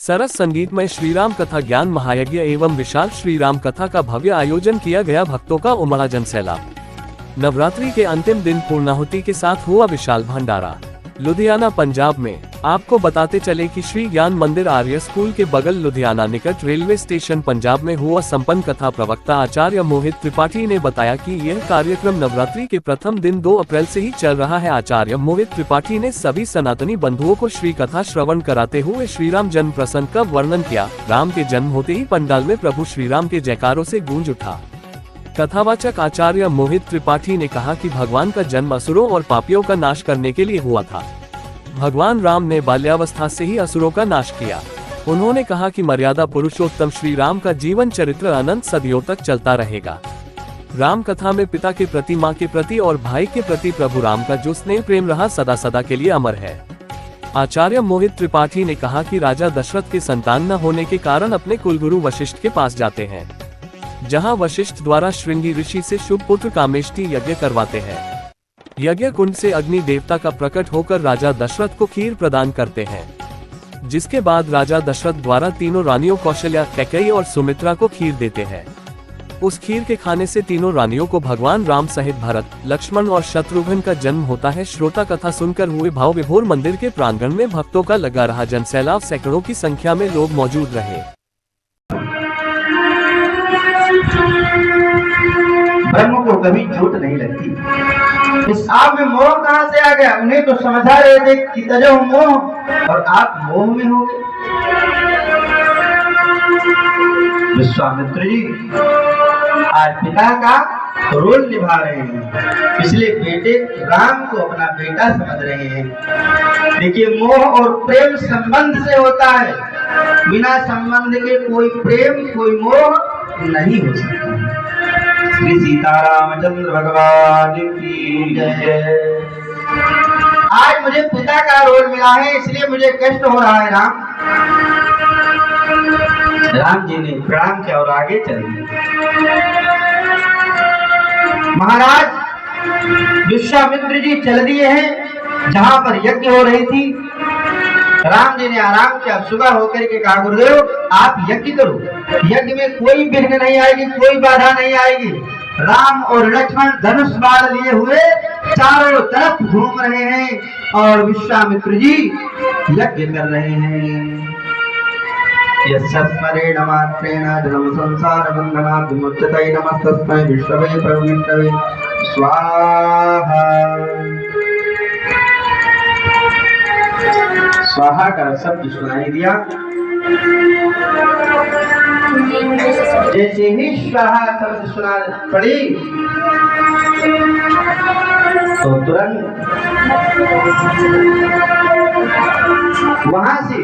सरस संगीतमय श्रीराम कथा ज्ञान महायज्ञ एवं विशाल श्रीराम कथा का भव्य आयोजन किया गया। भक्तों का उमड़ा जनसैलाब। नवरात्रि के अंतिम दिन पूर्णाहुति के साथ हुआ विशाल भंडारा। लुधियाना पंजाब में आपको बताते चले कि श्री ज्ञान मंदिर आर्य स्कूल के बगल लुधियाना निकट रेलवे स्टेशन पंजाब में हुआ संपन्न। कथा प्रवक्ता आचार्य मोहित त्रिपाठी ने बताया कि यह कार्यक्रम नवरात्रि के प्रथम दिन 2 अप्रैल से ही चल रहा है। आचार्य मोहित त्रिपाठी ने सभी सनातनी बंधुओं को श्री कथा श्रवण कराते हुए श्रीराम जन्म प्रसंग का वर्णन किया। राम के जन्म होते ही पंडाल में प्रभु श्रीराम के जयकारों से गूंज उठा। कथावाचक आचार्य मोहित त्रिपाठी ने कहा कि भगवान का जन्म असुरों और पापियों का नाश करने के लिए हुआ था। भगवान राम ने बाल्यावस्था से ही असुरों का नाश किया। उन्होंने कहा कि मर्यादा पुरुषोत्तम श्री राम का जीवन चरित्र अनंत सदियों तक चलता रहेगा। राम कथा में पिता के प्रति, माँ के प्रति और भाई के प्रति प्रभु राम का जो स्नेह प्रेम रहा सदा सदा के लिए अमर है। आचार्य मोहित त्रिपाठी ने कहा कि राजा दशरथ के संतान न होने के कारण अपने कुलगुरु वशिष्ठ के पास जाते हैं, जहां वशिष्ठ द्वारा श्रृंगी ऋषि से शुभ पुत्र कामेष्टि यज्ञ करवाते हैं। यज्ञ कुंड से अग्नि देवता का प्रकट होकर राजा दशरथ को खीर प्रदान करते हैं, जिसके बाद राजा दशरथ द्वारा तीनों रानियों कौशल्या, कैकेयी और सुमित्रा को खीर देते हैं। उस खीर के खाने से तीनों रानियों को भगवान राम सहित भरत, लक्ष्मण और शत्रुघ्न का जन्म होता है। श्रोता कथा सुनकर हुए भाव विभोर। मंदिर के प्रांगण में भक्तों का लगा रहा जनसैलाब। सैकड़ों की संख्या में लोग मौजूद रहे। ब्रह्म को कभी चोट नहीं लगती। इस आप में मोह कहां से आ गया? उन्हें तो समझा रहे थे कि तजो मोह, और आप मोह में हो गए। विश्वामित्र जी आज पिता का रोल निभा रहे हैं, इसलिए बेटे राम को अपना बेटा समझ रहे हैं। देखिए, मोह और प्रेम संबंध से होता है। बिना संबंध के कोई प्रेम, कोई मोह नहीं हो सकता। श्री सीतारामचंद्र भगवान की जय। आज मुझे पिता का रोल मिला है, इसलिए मुझे कष्ट हो रहा है। राम जी ने प्रणाम किया और आगे चले। महाराज विश्वामित्र जी चल दिए हैं जहां पर यज्ञ हो रही थी। राम जी ने आराम किया। सुबह होकर के कहा, गुरुदेव आप यज्ञ करो, यज्ञ में कोई विघ्न नहीं आएगी, कोई बाधा नहीं आएगी। राम और लक्ष्मण धनुष बाण लिए हुए चारों तरफ घूम रहे हैं और विश्वामित्र जी यज्ञ कर रहे हैं। यस्मरेण मात्रेण जन्म संसार बंधनात् विमुच्यते नमस्तस्मै विष्णवे प्रविष्णवे स्वाहा। स्वाहा का शब्द सुनाई दिया। जैसे ही स्वाहा शब्द सुना पड़ी तो तुरंत वहां से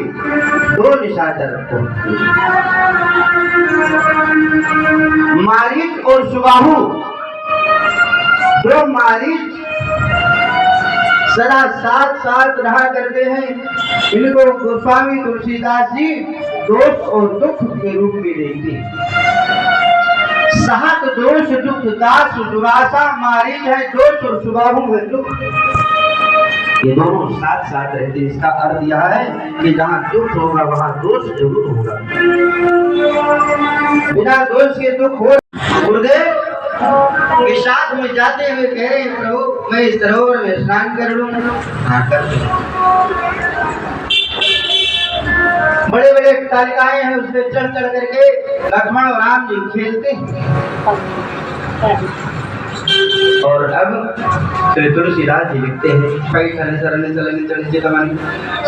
2 निशाचर मारीच और सुबाहु, 2 मारीच सदा साथ रहा करते हैं। इनको गोस्वामी तुलसीदास जी दोष और दुख के रूप में देखते हैं। सहत दोष दुख दास दुरासा। मारीच है दोष और सुबाहु है दुख। ये दोनों साथ रहते हैं। इसका अर्थ यह है कि जहाँ दुख होगा वहाँ दोष जरूर होगा। बिना दोष के दुख हो। गुरुदेव के साथ में जाते हुए कह रहे हैं, प्रभु मैं इस सरोवर में स्नान कर लूं। बड़े बड़े तालिकाएं हैं, उस पर चढ़ करके लक्ष्मण और राम जी खेलते हैं। और अब श्री तुलसीदास जी लिखते हैं,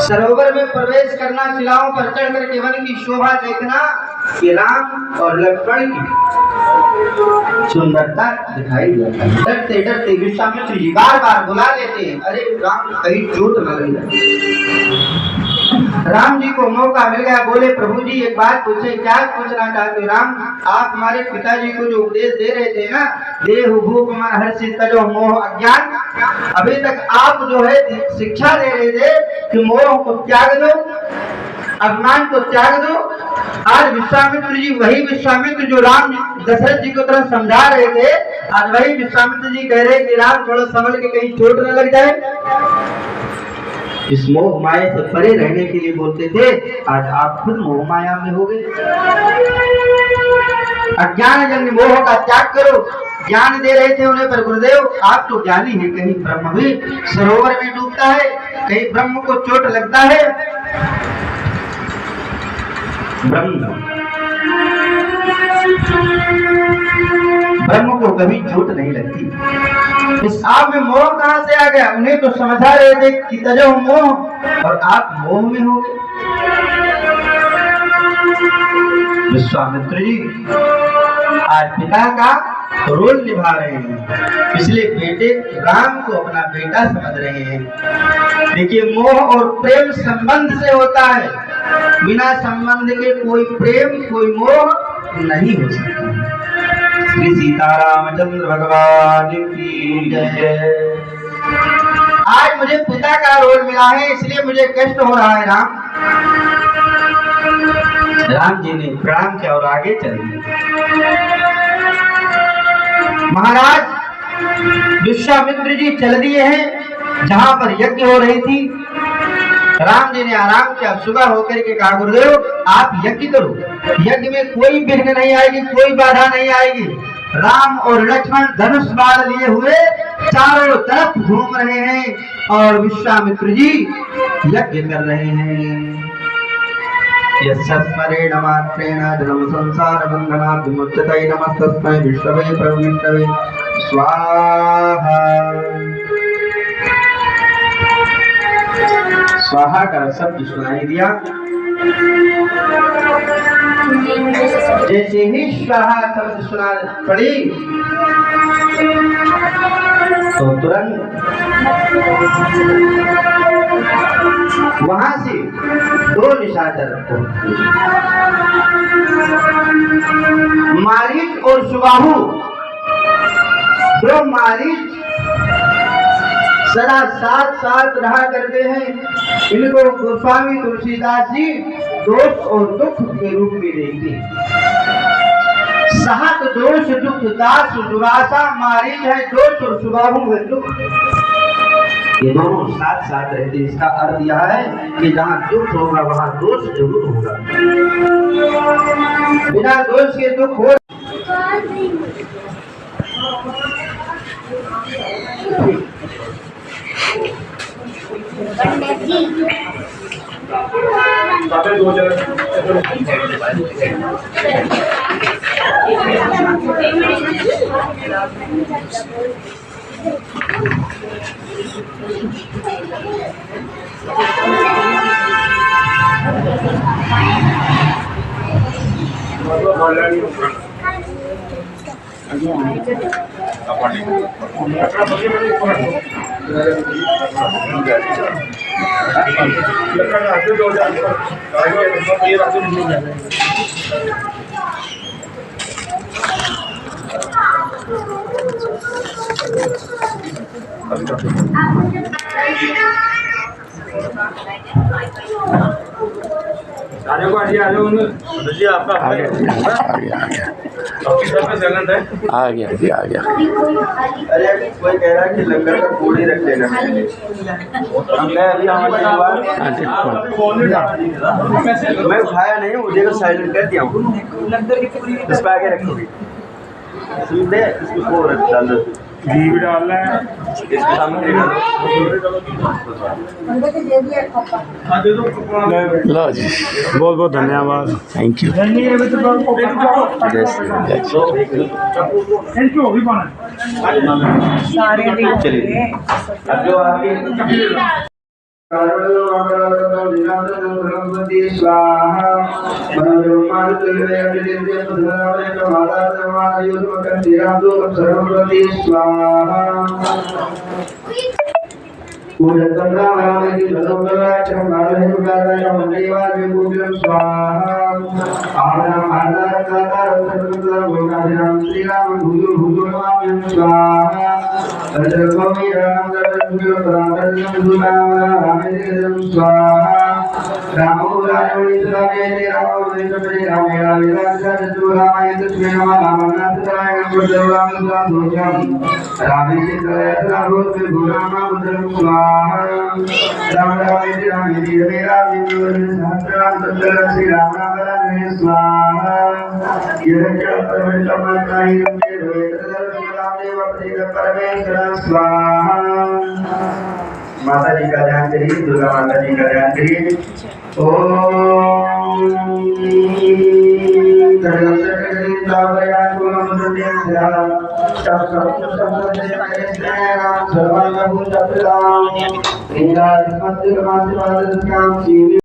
सरोवर में प्रवेश करना, शिलाओं पर चढ़ करके वन की शोभा देखना, कि राम और लक्ष्मण की सुंदरता दिखाई देता है। डरते डरते विश्वामित्र जी बार बार बुला लेते हैं, अरे राम कहीं चोट न लग जाए। राम जी को मौका मिल गया, बोले प्रभु जी एक बात पूछे। क्या पूछना चाहते हो? राम आप हमारे पिताजी को जो उपदेश दे रहे थे ना, देहु भूप मन हर्षित तजो मोह अज्ञान, अभी तक आप जो है शिक्षा दे रहे थे कि मोह को त्याग दो, अभिमान को त्याग दो। आज विश्वामित्र जी, वही विश्वामित्र जो राम दशरथ जी को तरफ समझा रहे थे, आज वही विश्वामित्र जी कह रहे कि राम थोड़ा संभल के कहीं चोट न लग जाए। इस मोह माया से परे रहने के लिए बोलते थे, आज आप खुद मोह माया में हो गए। अज्ञान जन्य मोह का त्याग करो। ज्ञान दे रहे थे उन्हें पर गुरुदेव, आप तो ज्ञानी है, कहीं ब्रह्म भी सरोवर में डूबता है, कहीं ब्रह्म को चोट लगता है। ब्रह्म को कभी चोट नहीं लगती। इस आप में मोह कहां से आ गया? उन्हें तो समझा रहे थे कि तजो मोह, और आप मोह में हो गए। विश्वामित्र जी आज पिता का रोल निभा रहे हैं, इसलिए बेटे राम को अपना बेटा समझ रहे हैं। देखिए, मोह और प्रेम संबंध से होता है, बिना संबंध के कोई प्रेम कोई मोह नहीं हो सकता। श्री सीतारामचंद्र भगवान की जय। आज मुझे पिता का रोल मिला है, इसलिए मुझे कष्ट हो रहा है। राम जी ने प्रणाम किया और आगे चल दिए। महाराज विश्वामित्र जी चल दिए हैं जहां पर यज्ञ हो रही थी। राम जी ने आराम किया, सुबह होकर के कहा, गुरुदेव आप यज्ञ करो, यज्ञ में कोई विघ्न नहीं आएगी, कोई बाधा नहीं आएगी। राम और लक्ष्मण धनुष बाण लिए हुए चारों तरफ घूम रहे हैं और विश्वामित्र जी यज्ञ कर रहे हैं। यस्मरेण मात्रेण जन्म संसार बंधनात् विमुच्यते नमस्तस्मै विष्णवे प्रविष्णवे स्वाहा। स्वाहा का शब्द सुनाई दिया। जैसे ही स्वाहा शब्द सुना पड़ी तो तुरंत वहां से दो निशाचर मारीच और सुबाहु, दो मारीच सदा साथ साथ रहा करते हैं। इनको गोस्वामी तुलसीदास जी दोष और दुख के रूप में देखते हैं। सहत दोष दुख दास दुरासा मारीच है दोष और सुबाहु है दुख। ये दोनों साथ साथ रहते। इसका अर्थ यह है कि जहाँ दुख होगा वहाँ दोष जरूर होगा। बिना दोष के दुख हो आ गया जी, आ गया। अरे कोई कह रहा है कि लंगर का कोड ही रख लेना। मैं उठाया नहीं, मुझे तो साइलेंट कर दिया हूँ। इस पे आगे रखोगे सीधे इसको डाल दो, घी भी डालना है इसके सामने। लो जी, बहुत बहुत धन्यवाद, थैंक यू। चलिए अब जो आगे राम स्वाहा राम राम श्री राम सहस्रनाम तत्तुल्यं श्री राम राम स्वाहा यज्ञ परमेश्वराय परमेश्वर स्वाहा। माता जी का ध्यान करिए, दुर्गा माता जी का ध्यान करिए। ओम